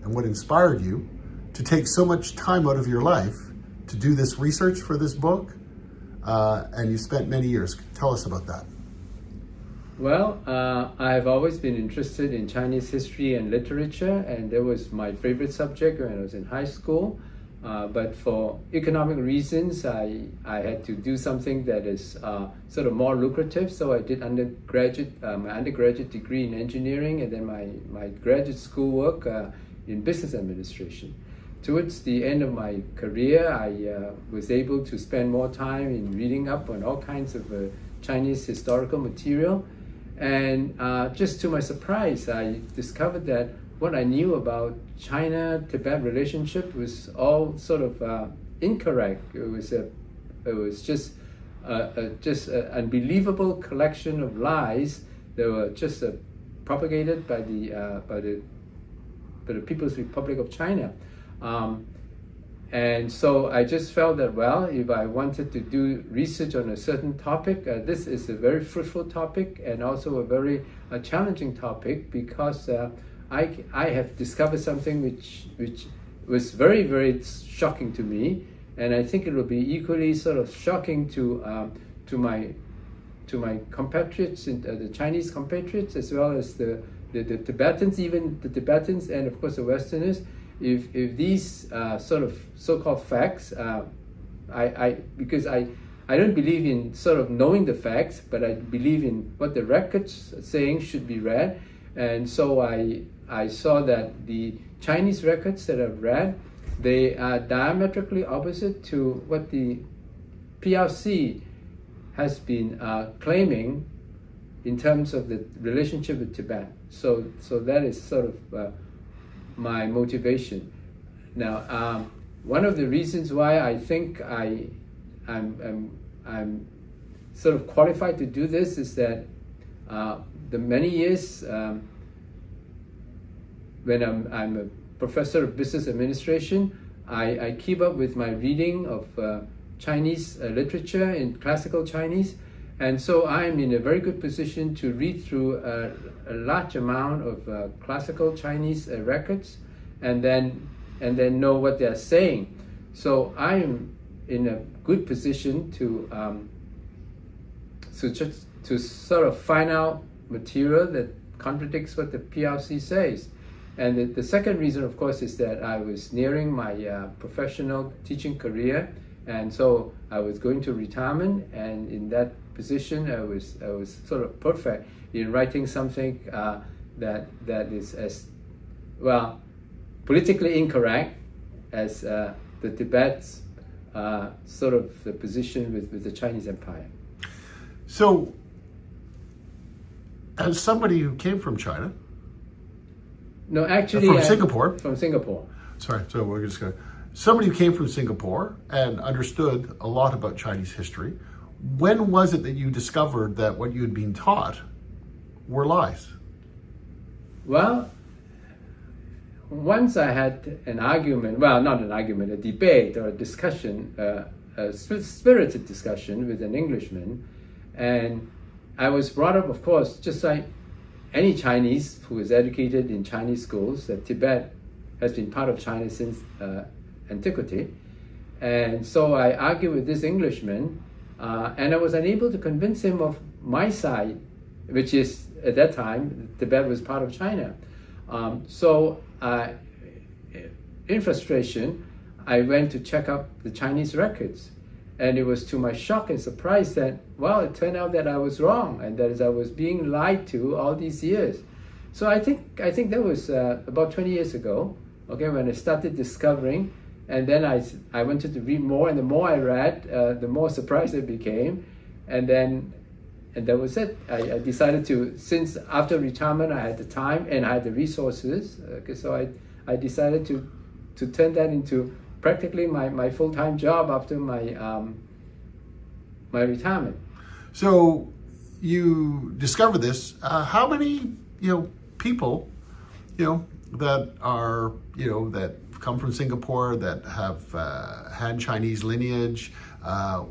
and what inspired you to take so much time out of your life to do this research for this book? And you spent many years. Tell us about that. Well, I've always been interested in Chinese history and literature, and that was my favorite subject when I was in high school. But for economic reasons, I had to do something that is sort of more lucrative. So I did my undergraduate degree in engineering, and then my graduate school work in business administration. Towards the end of my career, I was able to spend more time in reading up on all kinds of Chinese historical material. And just to my surprise, I discovered that what I knew about China-Tibet relationship was all sort of incorrect. It was just an unbelievable collection of lies that were just propagated by the People's Republic of China. And so I just felt that, well, if I wanted to do research on a certain topic, this is a very fruitful topic and also a very challenging topic, because I have discovered something which was very, very shocking to me, and I think it will be equally sort of shocking to my compatriots, the Chinese compatriots, as well as the Tibetans, even the Tibetans, and of course the Westerners. If these sort of so-called facts, because I don't believe in sort of knowing the facts, but I believe in what the records saying should be read. And so I saw that the Chinese records that I've read, they are diametrically opposite to what the PRC has been claiming in terms of the relationship with Tibet. So that is sort of my motivation. Now, one of the reasons why I think I'm sort of qualified to do this is that the many years when I'm a professor of business administration, I keep up with my reading of Chinese literature in classical Chinese, and so I'm in a very good position to read through a large amount of classical Chinese records, and then know what they're saying. So I'm in a good position to sort of find out material that contradicts what the PRC says. And the second reason, of course, is that I was nearing my professional teaching career, and so I was going to retirement, and in that position I was sort of perfect in writing something that is as well politically incorrect as the Tibet's sort of the position with the Chinese Empire. So, as somebody who came from China, no, actually from Singapore. From Singapore. Sorry, so we're just going to. Somebody who came from Singapore and understood a lot about Chinese history, when was it that you discovered that what you had been taught were lies? Well, once I had an argument, well, not an argument, a debate or a discussion, a spirited discussion with an Englishman, and I was brought up, of course, just like any Chinese who is educated in Chinese schools, that Tibet has been part of China since antiquity. And so I argued with this Englishman, and I was unable to convince him of my side, which is, at that time, Tibet was part of China. So in frustration, I went to check out the Chinese records. And it was to my shock and surprise that, well, it turned out that I was wrong, and that I was being lied to all these years. So I think that was about 20 years ago, okay, when I started discovering, and then I wanted to read more, and the more I read, the more surprised I became, and that was it. I decided to, since after retirement I had the time and I had the resources, so I decided to turn that into practically my full-time job after my my retirement. So you discovered this. How many people that are that come from Singapore that have had Chinese lineage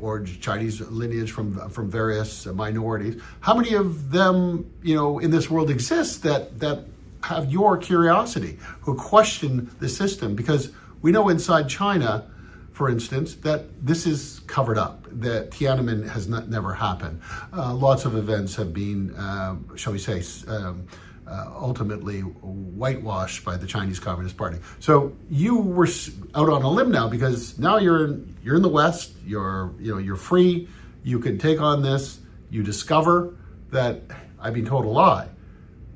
or Chinese lineage from various minorities? How many of them in this world exist that have your curiosity, who question the system, because we know inside China, for instance, that this is covered up, that Tiananmen has never happened. Lots of events have been, shall we say, ultimately whitewashed by the Chinese Communist Party. So you were out on a limb now, because now you're in the West. You're free. You can take on this. You discover that I've been told a lie.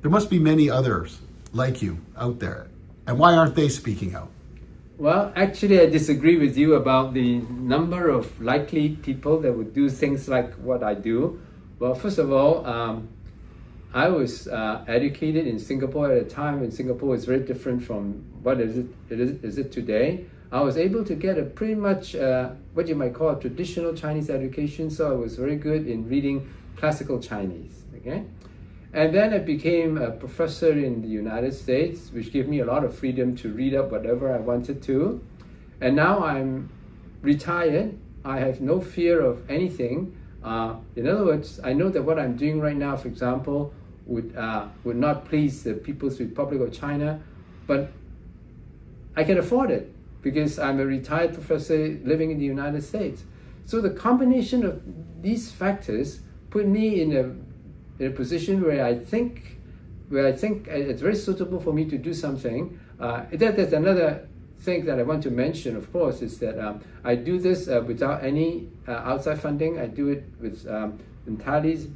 There must be many others like you out there, and why aren't they speaking out? Well, actually, I disagree with you about the number of likely people that would do things like what I do. Well, first of all, I was educated in Singapore at a time when Singapore was very different from what is it today. I was able to get a pretty much what you might call a traditional Chinese education, so I was very good in reading classical Chinese. Okay, and then I became a professor in the United States, which gave me a lot of freedom to read up whatever I wanted to. And now I'm retired. I have no fear of anything. In other words, I know that what I'm doing right now, for example, would not please the People's Republic of China, but I can afford it because I'm a retired professor living in the United States. So the combination of these factors put me in a position where I think it's very suitable for me to do something. There's another thing that I want to mention, of course, is that I do this without any outside funding. I do it with entirely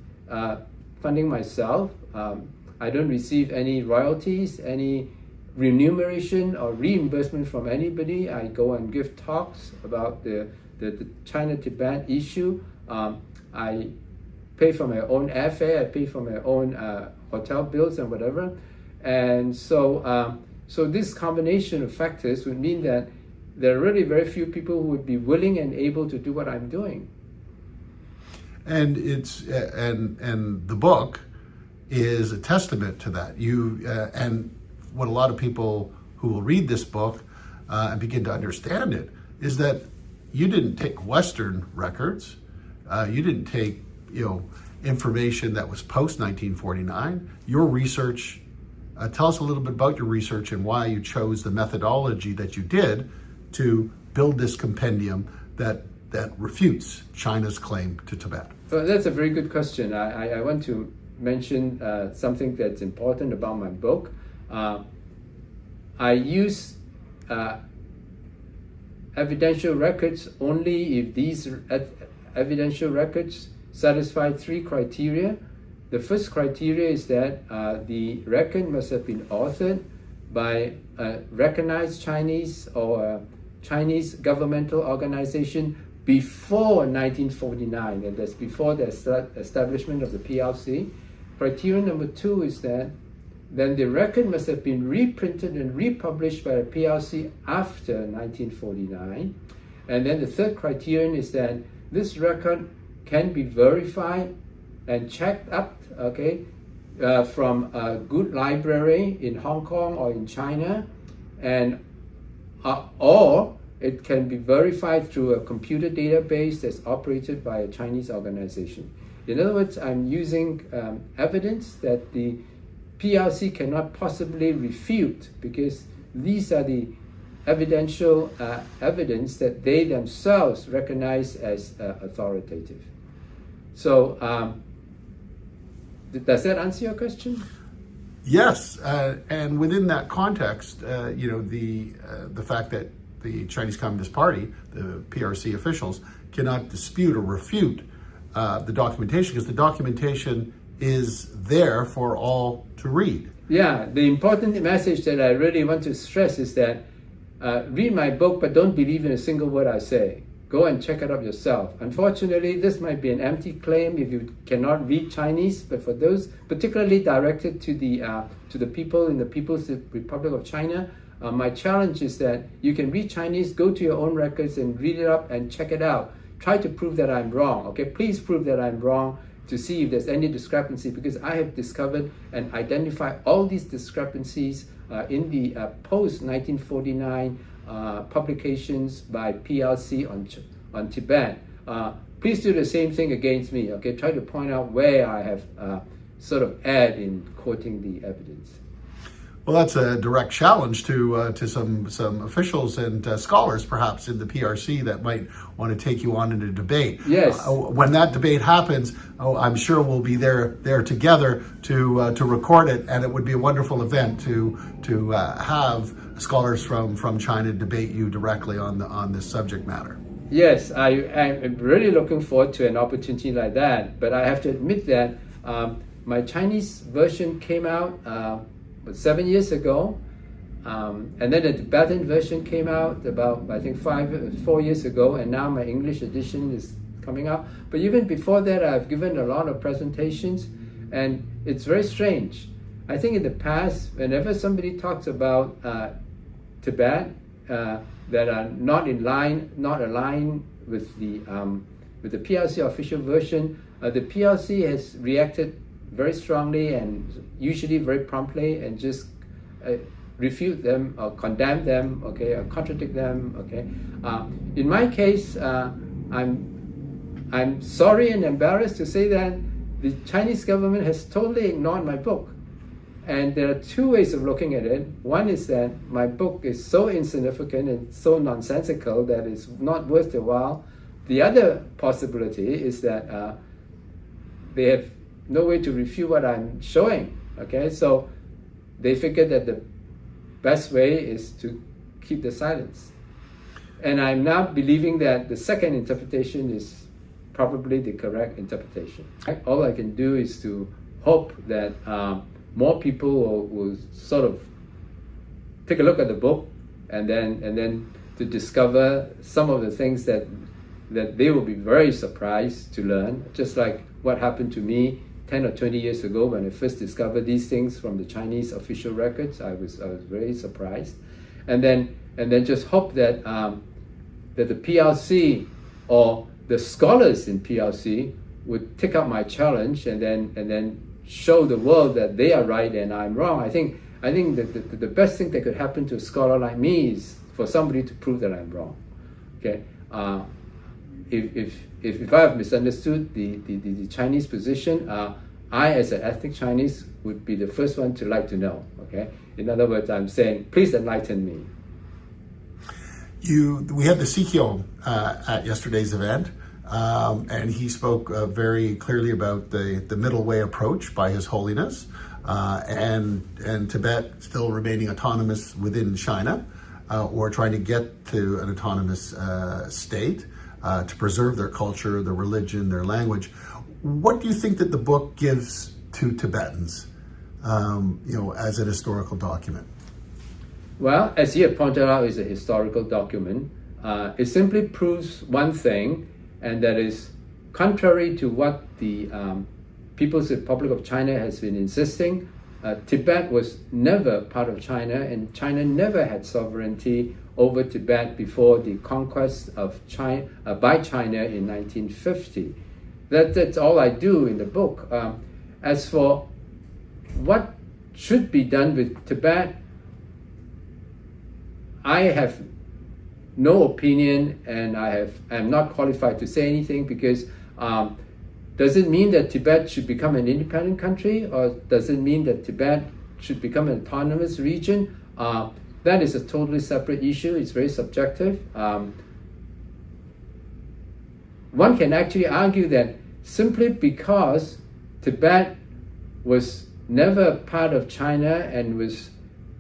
funding myself. I don't receive any royalties, any remuneration or reimbursement from anybody. I go and give talks about the China-Tibet issue. I pay for my own airfare, I pay for my own hotel bills and whatever. And so this combination of factors would mean that there are really very few people who would be willing and able to do what I'm doing. And it's and the book is a testament to that. And what a lot of people who will read this book and begin to understand it is that you didn't take Western records, you didn't take information that was post 1949. Your research. Tell us a little bit about your research and why you chose the methodology that you did to build this compendium that refutes China's claim to Tibet. Well, that's a very good question. I want to mention something that's important about my book. I use evidential records only if these evidential records satisfy three criteria. The first criteria is that the record must have been authored by a recognized Chinese or Chinese governmental organization before 1949, and that's before the establishment of the PRC. Criteria number two is that then the record must have been reprinted and republished by the PRC after 1949. And then the third criterion is that this record can be verified and checked up, from a good library in Hong Kong or in China, and or it can be verified through a computer database that's operated by a Chinese organization. In other words, I'm using evidence that the PRC cannot possibly refute, because these are the evidential evidence that they themselves recognize as authoritative. So, does that answer your question? Yes, and within that context, the fact that the Chinese Communist Party, the PRC officials, cannot dispute or refute the documentation, because the documentation is there for all to read. Yeah, the important message that I really want to stress is that read my book, but don't believe in a single word I say. Go and check it out yourself. Unfortunately, this might be an empty claim if you cannot read Chinese, but for those particularly directed to the people in the People's Republic of China, my challenge is that you can read Chinese, go to your own records and read it up and check it out. Try to prove that I'm wrong, okay? Please prove that I'm wrong to see if there's any discrepancy, because I have discovered and identified all these discrepancies in the post-1949 publications by PRC on Tibet. Please do the same thing against me, okay? Try to point out where I have sort of erred in quoting the evidence. Well, that's a direct challenge to some officials and scholars, perhaps in the PRC, that might want to take you on in a debate. Yes. When that debate happens, I'm sure we'll be there together to record it, and it would be a wonderful event to have scholars from China debate you directly on this subject matter. Yes, I'm really looking forward to an opportunity like that. But I have to admit that my Chinese version came out 7 years ago, and then the Tibetan version came out about, I think, 4 years ago, and now my English edition is coming out. But even before that, I've given a lot of presentations, and it's very strange. I think in the past, whenever somebody talks about Tibet that are not aligned with the PRC official version, the PRC has reacted very strongly and usually very promptly, and just refute them or condemn them, okay, or contradict them, okay. In my case, I'm sorry and embarrassed to say that the Chinese government has totally ignored my book. And there are two ways of looking at it. One is that my book is so insignificant and so nonsensical that it's not worth the while. The other possibility is that they have no way to refute what I'm showing, okay? So they figured that the best way is to keep the silence. And I'm now believing that the second interpretation is probably the correct interpretation. All I can do is to hope that more people will sort of take a look at the book and then to discover some of the things that they will be very surprised to learn, just like what happened to me 10 or 20 years ago when I first discovered these things from the Chinese official records. I was very surprised, and then just hope that that the PRC or the scholars in PRC would take up my challenge and then show the world that they are right and I'm wrong. I think that the best thing that could happen to a scholar like me is for somebody to prove that I'm wrong. Okay. If I have misunderstood the Chinese position, I, as an ethnic Chinese, would be the first one to like to know. Okay. In other words, I'm saying, please enlighten me. We had the Sikyo at yesterday's event, and he spoke very clearly about the middle way approach by His Holiness, and Tibet still remaining autonomous within China, or trying to get to an autonomous state to preserve their culture, their religion, their language. What do you think that the book gives to Tibetans, as an historical document? Well, as you have pointed out, it's a historical document. It simply proves one thing, and that is contrary to what the People's Republic of China has been insisting. Tibet was never part of China, and China never had sovereignty over Tibet before the conquest of China by China in 1950. That's all I do in the book. As for what should be done with Tibet, I have no opinion, and I'm not qualified to say anything, because does it mean that Tibet should become an independent country, or does it mean that Tibet should become an autonomous region? That is a totally separate issue. It's very subjective. One can actually argue that simply because Tibet was never part of China and was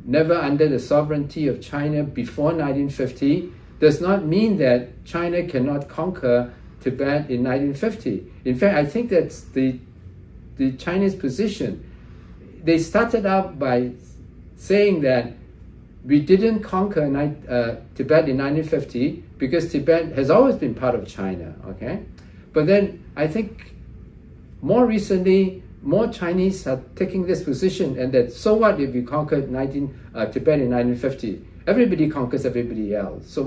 never under the sovereignty of China before 1950 does not mean that China cannot conquer Tibet in 1950. In fact, I think that's the Chinese position. They started out by saying that we didn't conquer Tibet in 1950 because Tibet has always been part of China, okay? But then I think more recently, more Chinese are taking this position, and that so what if we conquered Tibet in 1950? Everybody conquers everybody else. So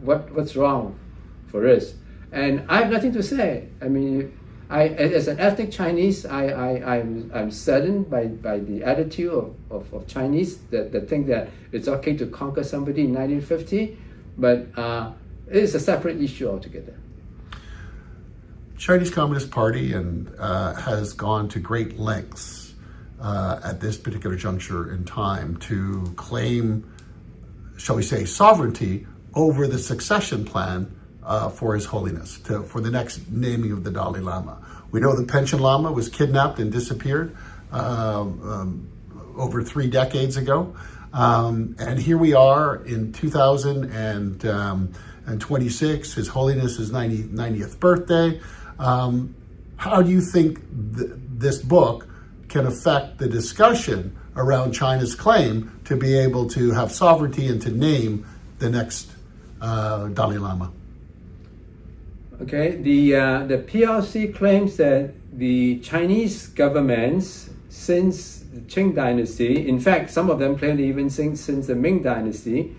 what's wrong for us? And I have nothing to say. I mean, as an ethnic Chinese, I'm saddened by the attitude of Chinese that think that it's okay to conquer somebody in 1950, but it is a separate issue altogether. Chinese Communist Party has gone to great lengths at this particular juncture in time to claim, shall we say, sovereignty over the succession plan for His Holiness, for the next naming of the Dalai Lama. We know the Panchen Lama was kidnapped and disappeared over 3 decades ago. And here we are in 2026, His Holiness's 90th birthday. How do you think this book can affect the discussion around China's claim to be able to have sovereignty and to name the next Dalai Lama? Okay, the PRC claims that the Chinese governments since the Qing dynasty, in fact, some of them claim even since the Ming dynasty,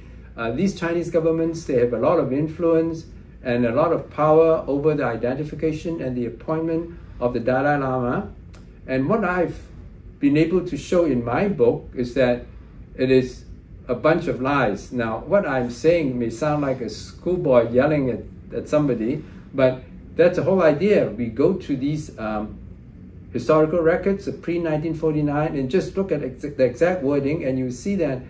these Chinese governments, they have a lot of influence and a lot of power over the identification and the appointment of the Dalai Lama. And what I've been able to show in my book is that it is a bunch of lies. Now, what I'm saying may sound like a schoolboy yelling at somebody, but that's the whole idea. We go to these historical records of pre-1949 and just look at the exact wording, and you see that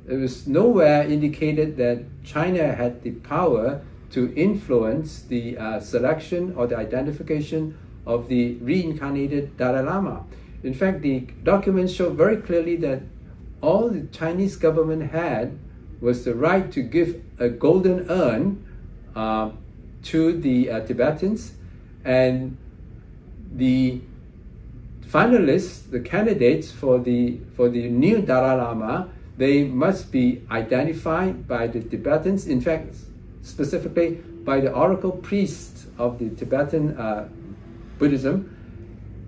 it was nowhere indicated that China had the power to influence the selection or the identification of the reincarnated Dalai Lama. In fact, the documents show very clearly that all the Chinese government had was the right to give a golden urn to the Tibetans, and the finalists, the candidates for the new Dalai Lama, they must be identified by the Tibetans, in fact, specifically by the oracle priests of the Tibetan Buddhism.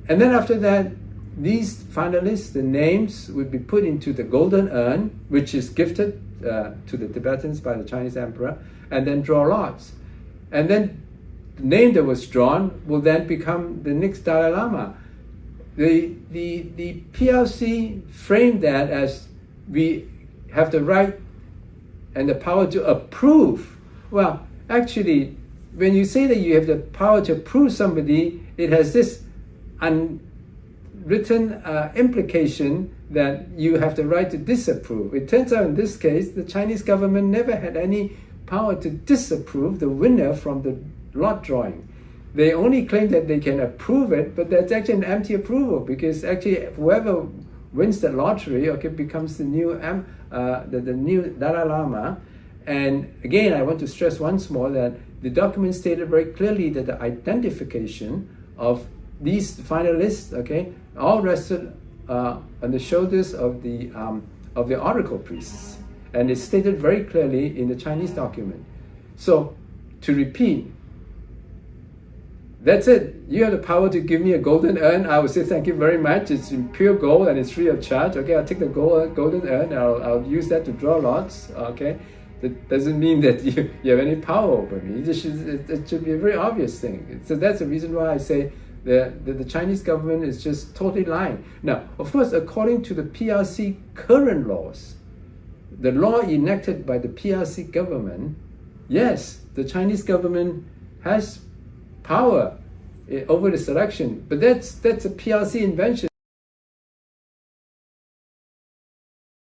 And then after that, these finalists, the names would be put into the golden urn, which is gifted to the Tibetans by the Chinese emperor, and then draw lots. And then the name that was drawn will then become the next Dalai Lama. The PRC framed that as we have the right and the power to approve. Well, actually, when you say that you have the power to approve somebody, it has this unwritten implication that you have the right to disapprove. It turns out in this case, the Chinese government never had any power to disapprove the winner from the lot drawing. They only claim that they can approve it, but that's actually an empty approval, because actually whoever wins the lottery, okay, becomes the new new Dalai Lama. And again, I want to stress once more that the document stated very clearly that the identification of these finalists, okay, all rested on the shoulders of the oracle priests, and it's stated very clearly in the Chinese document. So, to repeat, that's it. You have the power to give me a golden urn. I would say thank you very much. It's in pure gold and it's free of charge. Okay, I'll take the golden urn. I'll use that to draw lots. Okay, that doesn't mean that you have any power over me. It should be a very obvious thing. So that's the reason why I say that the Chinese government is just totally lying. Now, of course, according to the PRC current laws, the law enacted by the PRC government, yes, the Chinese government has power over the selection, but that's a PRC invention.